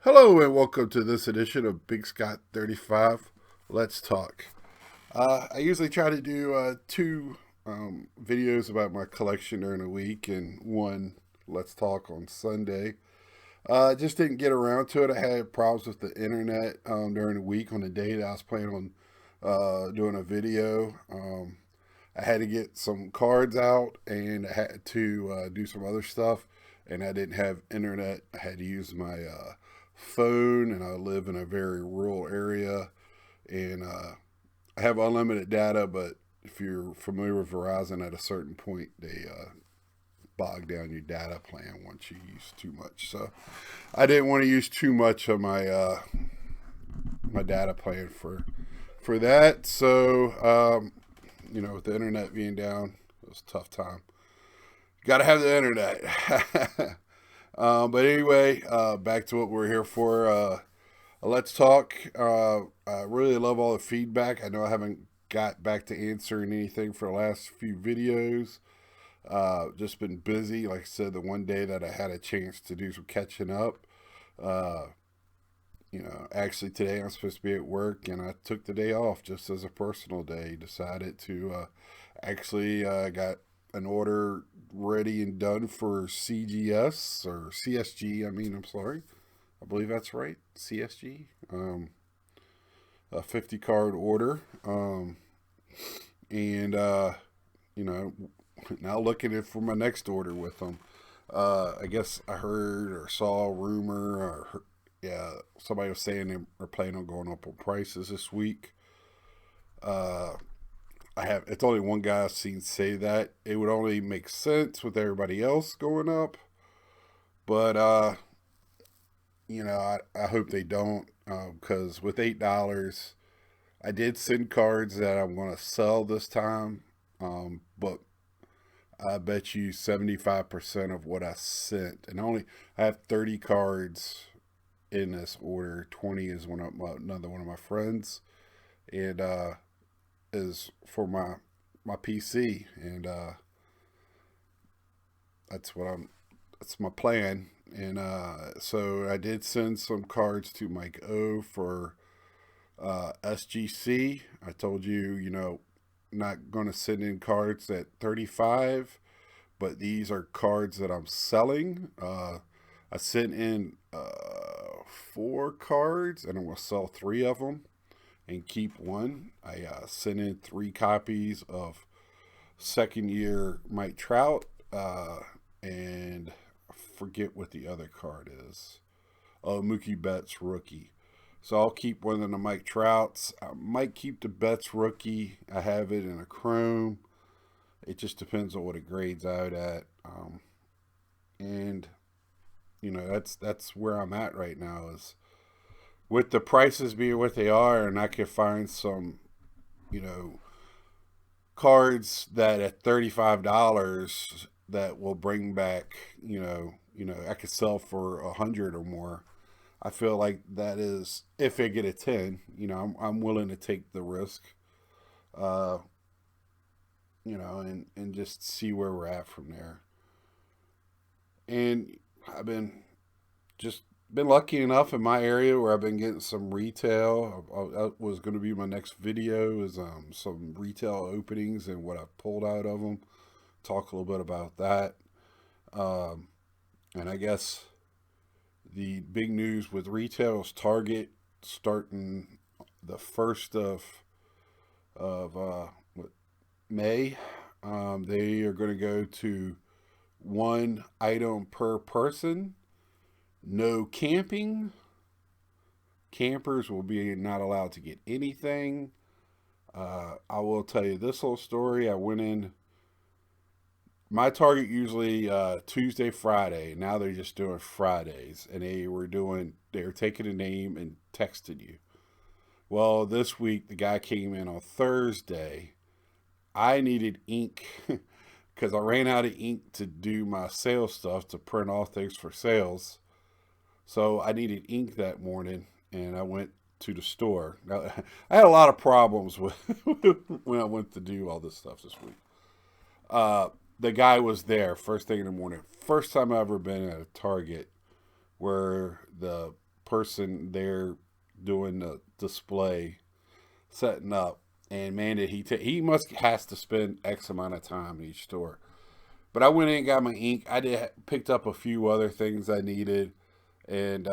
Hello and welcome to this edition of Big Scott 35. Let's talk. I usually try to do two videos about my collection during the week and one Let's Talk on Sunday. Just didn't get around to it. I had problems with the internet during the week on the day that I was planning on doing a video. I had to get some cards out and I had to do some other stuff, and I didn't have internet. I had to use my phone, and I live in a very rural area, and I have unlimited data. But if you're familiar with Verizon, at a certain point, they bog down your data plan once you use too much. So I didn't want to use too much of my data plan for that. So with the internet being down, it was a tough time. Got to have the internet. But anyway, back to what we're here for. Let's talk. I really love all the feedback. I know I haven't got back to answering anything for the last few videos. Just been busy. Like I said, the one day that I had a chance to do some catching up. Uh, actually today I'm supposed to be at work, and I took the day off just as a personal day. Decided to actually got an order ready and done for CGS or CSG. I'm sorry. I believe that's right. CSG. A 50 card order. And, you know, now looking at for my next order with them. I guess I heard or saw a rumor or yeah, somebody was saying they're planning on going up on prices this week. Uh, it's only one guy I've seen say that. It would only make sense with everybody else going up, but I hope they don't, because with $8, I did send cards that I'm going to sell this time, but I bet you 75% of what I sent, and I have 30 cards in this order. 20 is another one of my friends, and is for my PC, and that's what I'm. That's my plan. And so I did send some cards to Mike O for SGC. I told you, not going to send in cards at 35, but these are cards that I'm selling. I sent in 4 cards, and I'm going to sell 3 of them and keep one. I sent in 3 copies of second year Mike Trout, and I forget what the other card is. Oh, Mookie Betts rookie. So I'll keep one of the Mike Trouts. I might keep the Betts rookie. I have it in a chrome. It just depends on what it grades out at. And that's where I'm at right now. Is with the prices being what they are, and I could find some, you know, cards that at $35 that will bring back, I could sell for 100 or more. I feel like that is if I get a 10, I'm willing to take the risk, uh, and just see where we're at from there. And I've been just been lucky enough in my area where I've been getting some retail. That was going to be my next video is some retail openings and what I pulled out of them. Talk a little bit about that. Um, and I guess the big news with retail is Target starting the first of May. They are going to go to one item per person. No camping. Campers will be not allowed to get anything. I will tell you this whole story. I went in. My Target usually Tuesday, Friday. Now they're just doing Fridays, and they were taking a name and texting you. Well, this week the guy came in on Thursday. I needed ink because I ran out of ink to do my sales stuff to print off things for sales. So I needed ink that morning, and I went to the store. Now, I had a lot of problems with when I went to do all this stuff this week. Uh, the guy was there first thing in the morning. First time I ever been at a Target where the person there doing the display, setting up, and man, did he must has to spend X amount of time in each store. But I went in and got my ink. I did picked up a few other things I needed, and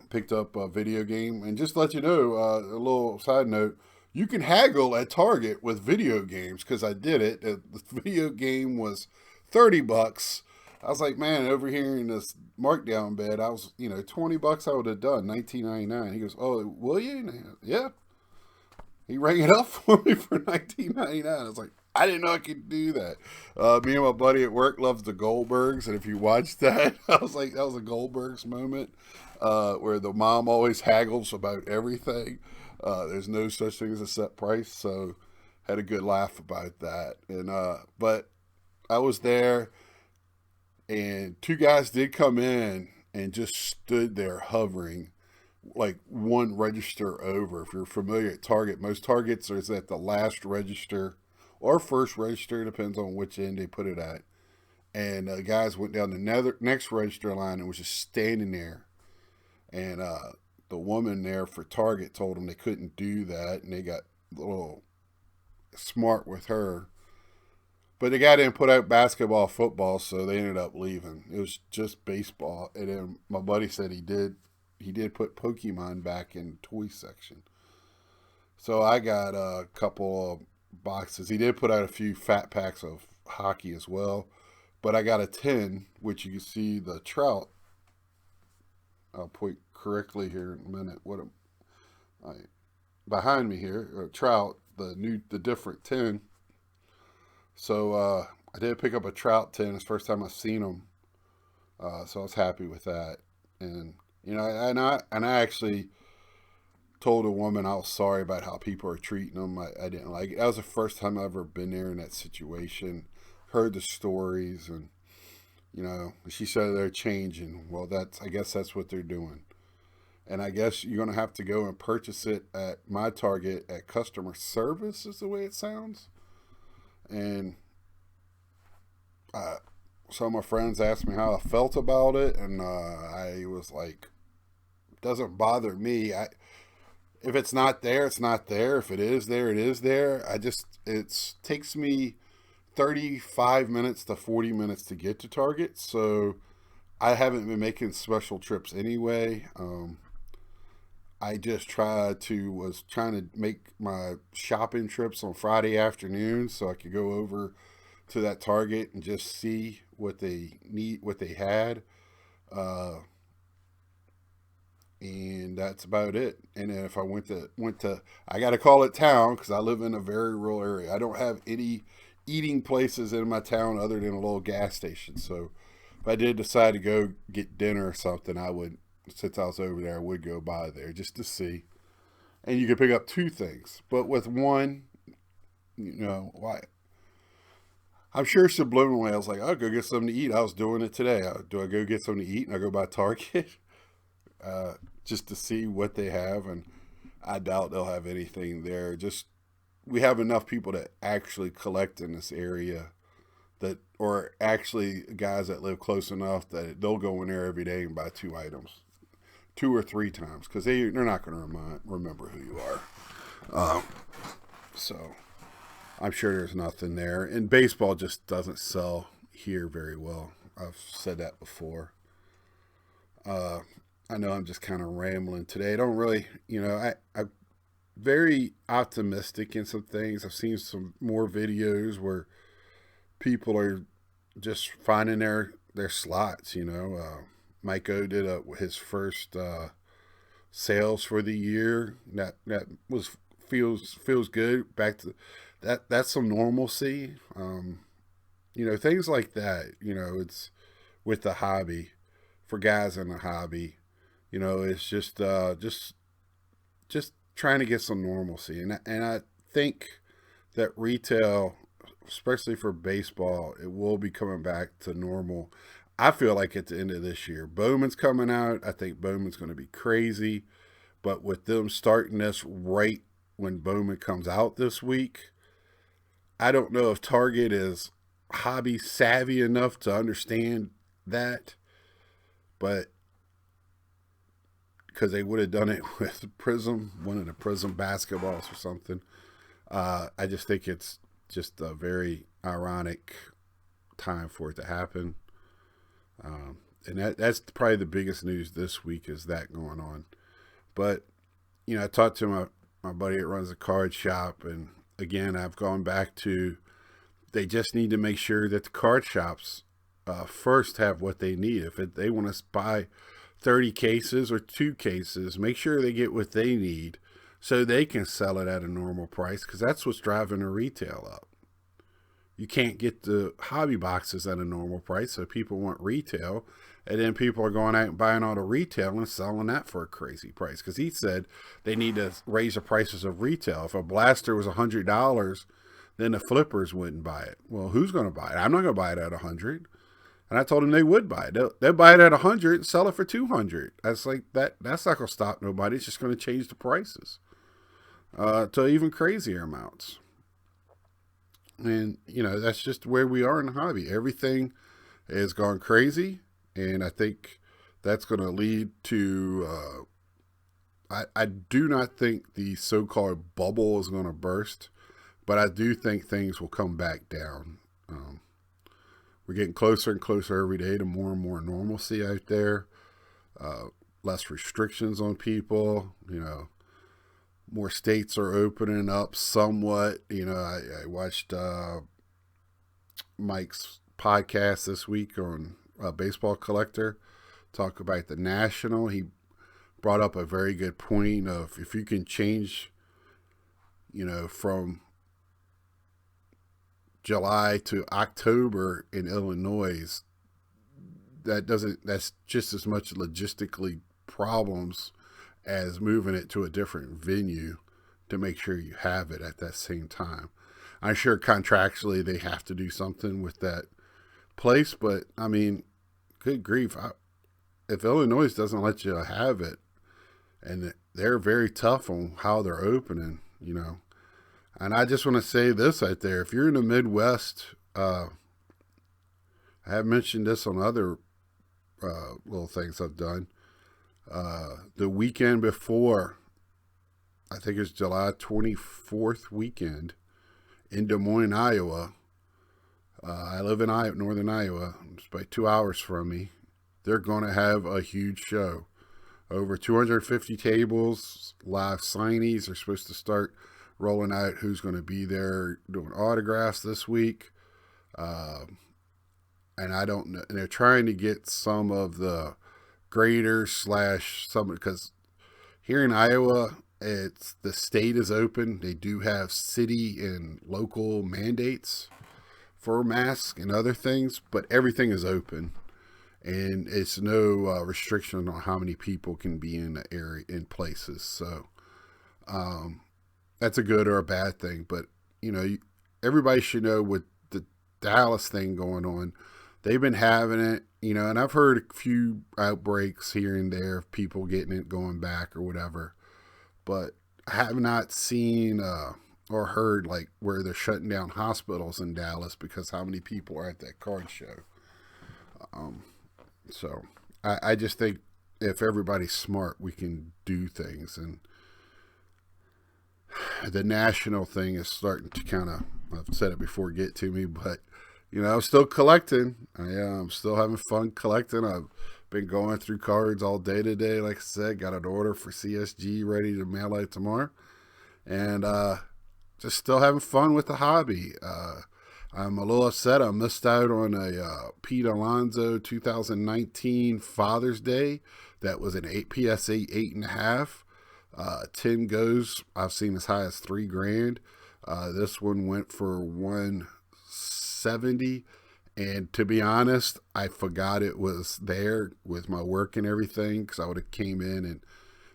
picked up a video game. And just to let you know, a little side note: you can haggle at Target with video games because I did it. The video game was $30. I was like, man, over here in this markdown bed, I was, $20 I would have done, $19.99. He goes, oh, will you? Yeah. He rang it up for me for $19.99. I was like, I didn't know I could do that. Me and my buddy at work loves the Goldbergs, and if you watched that, I was like, that was a Goldbergs moment where the mom always haggles about everything. There's no such thing as a set price, so had a good laugh about that. And but I was there, and two guys did come in and just stood there hovering, like one register over. If you're familiar at Target, most Targets are at the last register or first register, depends on which end they put it at. And the guys went down the next register line and was just standing there. And the woman there for Target told them they couldn't do that, and they got a little smart with her. But the guy didn't put out basketball, football, so they ended up leaving. It was just baseball. And then my buddy said he did put Pokemon back in the toy section. So I got a couple of boxes. He did put out a few fat packs of hockey as well. But I got a 10, which you can see the Trout. I'll point correctly here in a minute. Behind me here, Trout, the different 10. So I did pick up a Trout 10. It's the first time I've seen them. So I was happy with that. And and I actually told a woman I was sorry about how people are treating them. I didn't like it. That was the first time I've ever been there in that situation. Heard the stories, and she said they're changing. Well, I guess that's what they're doing. And I guess you're going to have to go and purchase it at my Target at customer service is the way it sounds. And some of my friends asked me how I felt about it, and I was like, it doesn't bother me. If it's not there, it's not there. If it is there, it is there. It takes me 35 minutes to 40 minutes to get to Target, so I haven't been making special trips anyway. I just was trying to make my shopping trips on Friday afternoons so I could go over to that Target and just see what they need, what they had. And that's about it. And then if I went to, I got to call it town because I live in a very rural area. I don't have any eating places in my town other than a little gas station. So if I did decide to go get dinner or something, I would, since I was over there, I would go by there just to see. And you could pick up two things. But with one, why? I'm sure subliminally I was like, I'll go get something to eat. I was doing it today. Do I go get something to eat and I go by Target? Just to see what they have. And I doubt they'll have anything there. We have enough people that actually collect in this area or actually guys that live close enough that they'll go in there every day and buy 2 items. 2 or 3 times, because they're not going to remember who you are. So I'm sure there's nothing there. And baseball just doesn't sell here very well. I've said that before. I know I'm just kind of rambling today. I don't really, I'm very optimistic in some things. I've seen some more videos where people are just finding their slots, Mike O did his first sales for the year. That feels good. Back to that's some normalcy. Things like that. It's with the hobby for guys in the hobby. It's just trying to get some normalcy, and I think that retail, especially for baseball, it will be coming back to normal. I feel like at the end of this year, Bowman's coming out. I think Bowman's going to be crazy, but with them starting this right when Bowman comes out this week, I don't know if Target is hobby savvy enough to understand that, but because they would have done it with Prism, one of the Prism basketballs or something. I just think it's just a very ironic time for it to happen. And that's probably the biggest news this week is that going on. But, I talked to my buddy that runs a card shop, and again, I've gone back to they just need to make sure that the card shops first have what they need. If they want to buy 30 cases or 2 cases, make sure they get what they need so they can sell it at a normal price, because that's what's driving the retail up. You can't get the hobby boxes at a normal price, so people want retail, and then people are going out and buying all the retail and selling that for a crazy price, because he said they need to raise the prices of retail. If a blaster was $100, then the flippers wouldn't buy it. Well, who's going to buy it? I'm not going to buy it at $100. And I told them they would buy it. They'll buy it at $100 and sell it for $200. That's like that. That's not going to stop nobody. It's just going to change the prices to even crazier amounts. And, that's just where we are in the hobby. Everything has gone crazy. And I think that's going to lead to, I do not think the so-called bubble is going to burst, but I do think things will come back down. We're getting closer and closer every day to more and more normalcy out there, less restrictions on people, more states are opening up somewhat. I watched Mike's podcast this week on Baseball Collector, talk about the National. He brought up a very good point of if you can change, from July to October in Illinois, that's just as much logistically problems as moving it to a different venue to make sure you have it at that same time. I'm sure contractually they have to do something with that place, but I mean, good grief. If Illinois doesn't let you have it, and they're very tough on how they're opening, and I just want to say this out there. If you're in the Midwest, I have mentioned this on other little things I've done. The weekend before, I think it's July 24th weekend in Des Moines, Iowa. I live in northern Iowa. It's about 2 hours from me. They're going to have a huge show. Over 250 tables, live signees. They're supposed to start rolling out who's going to be there doing autographs this week. And I don't know. And they're trying to get some of the graders / some, because here in Iowa, the state is open. They do have city and local mandates for masks and other things, but everything is open. And it's no restriction on how many people can be in the area, in places. So that's a good or a bad thing. But, everybody should know with the Dallas thing going on, they've been having it, and I've heard a few outbreaks here and there of people getting it going back or whatever. But I have not seen or heard like where they're shutting down hospitals in Dallas because how many people are at that card show. So I just think if everybody's smart, we can do things. And the national thing is starting to kind of, I've said it before, get to me, but I'm still collecting. I'm still having fun collecting. I've been going through cards all day today. Like I said, got an order for CSG ready to mail out tomorrow. And just still having fun with the hobby. I'm a little upset I missed out on a Pete Alonso 2019 Father's Day. That was an PSA 8.5. 10 goes, I've seen as high as $3,000. This one went for $170. And to be honest, I forgot it was there with my work and everything, because I would have came in and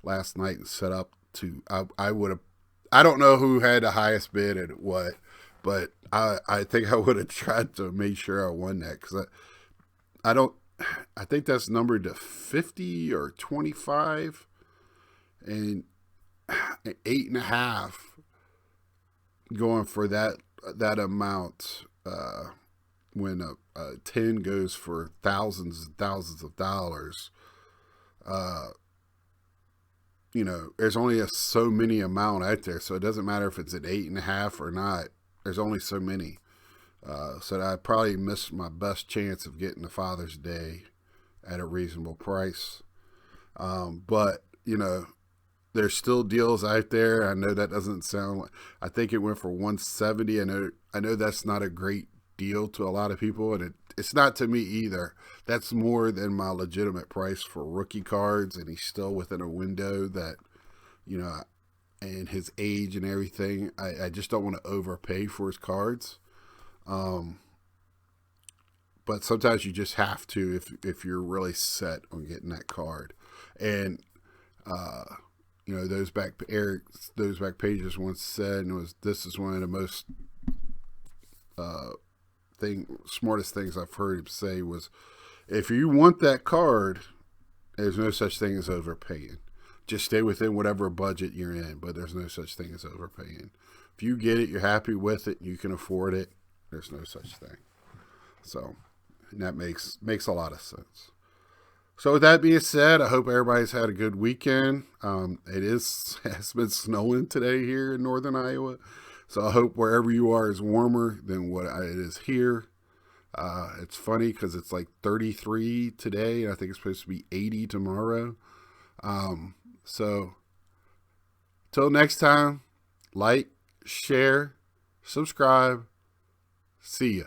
last night and set up to, I would have, I don't know who had the highest bid and what, but I think I would have tried to make sure I won that, because I think that's numbered to 50 or 25, and 8.5 going for that amount, when a 10 goes for thousands and thousands of dollars. there's only so many amount out there, so it doesn't matter if it's an 8.5 or not. There's only so many. So I probably missed my best chance of getting the Father's Day at a reasonable price. But there's still deals out there. I know that doesn't sound like, I think it went for 170. I know that's not a great deal to a lot of people, and it's not to me either. That's more than my legitimate price for rookie cards, and he's still within a window that, and his age and everything. I just don't want to overpay for his cards. But sometimes you just have to if you're really set on getting that card. And those back pages once said, and this is one of the most smartest things I've heard him say was, if you want that card, there's no such thing as overpaying. Just stay within whatever budget you're in, but there's no such thing as overpaying. If you get it, you're happy with it, you can afford it, there's no such thing. So, and that makes a lot of sense. So with that being said, I hope everybody's had a good weekend. It has been snowing today here in northern Iowa. So I hope wherever you are is warmer than what it is here. It's funny because it's like 33 today, and I think it's supposed to be 80 tomorrow. So till next time, like, share, subscribe. See ya.